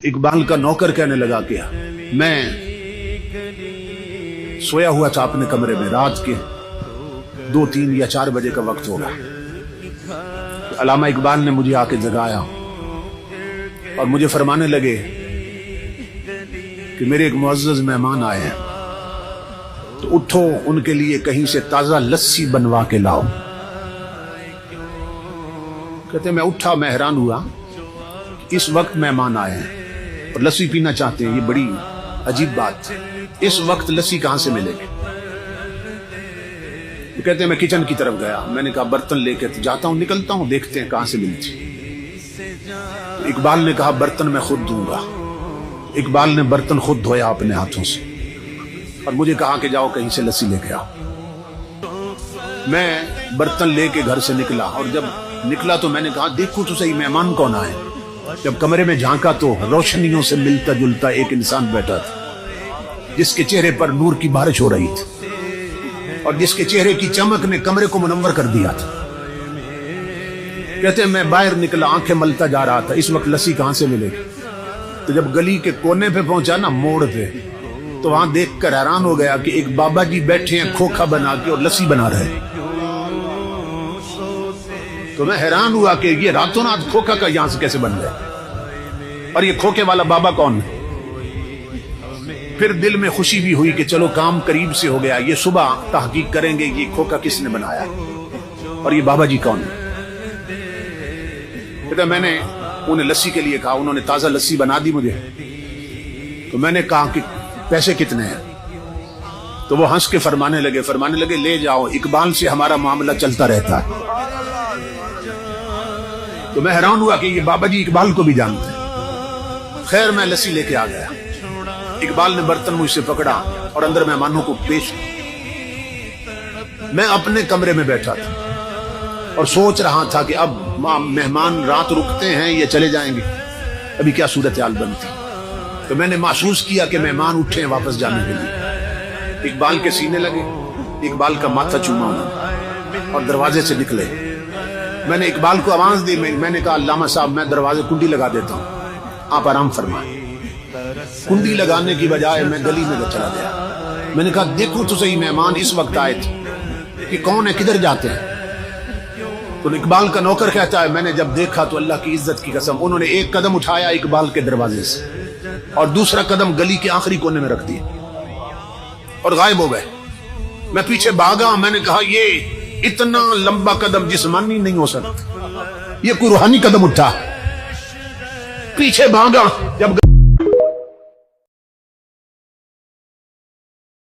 इकबाल का नौकर कहने लगा कि मैं सोया हुआ था अपने कमरे में, रात के 2, 3 या 4 बजे का वक्त होगा। अल्लामा इकबाल ने मुझे आके जगाया और मुझे फरमाने लगे कि मेरे एक मुअज़्ज़ज़ मेहमान आए हैं, तो उठो, उनके लिए कहीं से ताज़ा लस्सी बनवा के लाओ। कहते मैं उठा, मैं हैरान हुआ, इस वक्त मेहमान आए हैं और लस्सी पीना चाहते हैं, ये बड़ी अजीब बात है। इस वक्त लस्सी कहां से मिलेगी? तो कहते हैं मैं किचन की तरफ गया, मैंने कहा बर्तन लेके जाता हूं, निकलता हूं, देखते हैं कहां से मिलती। तो इकबाल ने कहा बर्तन मैं खुद दूंगा। इकबाल ने बर्तन खुद धोया अपने हाथों से और मुझे कहा कि जाओ कहीं से लस्सी लेके आओ। मैं बर्तन लेके घर से निकला और जब निकला तो मैंने कहा देखो तो सही मेहमान कौन आए। जब कमरे में झांका तो रोशनियों से मिलता जुलता एक इंसान बैठा था, जिसके चेहरे पर नूर की बारिश हो रही थी और जिसके चेहरे की चमक ने कमरे को मुनव्वर कर दिया था। कहते हैं मैं बाहर निकला, आंखें मलता जा रहा था, इस वक्त लस्सी कहां से मिलेगी? तो जब गली के कोने पे पहुंचा ना, मोड़ पे, तो वहां देखकर हैरान हो गया कि एक बाबा जी बैठे हैं खोखा बना के और लस्सी बना रहे हैं। तो मैं हैरान हुआ कि ये रातों रात खोखा का यहां से कैसे बन गया और ये खोखे वाला बाबा कौन है। फिर दिल में खुशी भी हुई कि चलो काम करीब से हो गया, ये सुबह तहकीक करेंगे ये खोखा किसने बनाया और ये बाबा जी कौन है। तो मैंने उन्हें लस्सी के लिए कहा, उन्होंने ताजा लस्सी बना दी मुझे। तो मैंने कहा कि पैसे कितने हैं? तो वो हंस के फरमाने लगे ले जाओ, इकबाल से हमारा मामला चलता रहता है। तो मैं हैरान हुआ कि ये बाबा जी इकबाल को भी जानते हैं। खैर मैं लस्सी लेके आ गया। इकबाल ने बर्तन मुझसे पकड़ा और अंदर मेहमानों को पेश। मैं अपने कमरे में बैठा था और सोच रहा था कि अब मेहमान रात रुकते हैं या चले जाएंगे, अभी क्या सूरत हाल बनती। तो मैंने महसूस किया कि मेहमान उठे हैं वापस जाने के लिए। इकबाल के सीने लगे, इकबाल का माथा चूमा और दरवाजे से निकले। मैंने इकबाल को आवाज दी, मैंने कहा अल्लामा साहब मैं दरवाजे कुंडी लगा देता हूं, आप आराम फरमाएं। कुंडी लगाने की बजाय मैं गली में चला गया। मैंने कहा देखो तो सही मेहमान इस वक्त आए थे कि कौन है, किधर जाते हैं। तो इकबाल का नौकर कहता है मैंने जब देखा तो अल्लाह की इज्जत की कसम, उन्होंने एक कदम उठाया इकबाल के दरवाजे से और दूसरा कदम गली के आखिरी कोने में रख दिया और गायब हो गए। मैं पीछे भागा, मैंने कहा ये इतना लंबा कदम जिस्मानी नहीं हो सकता, ये कोई रूहानी कदम उठा। पीछे भागा, जब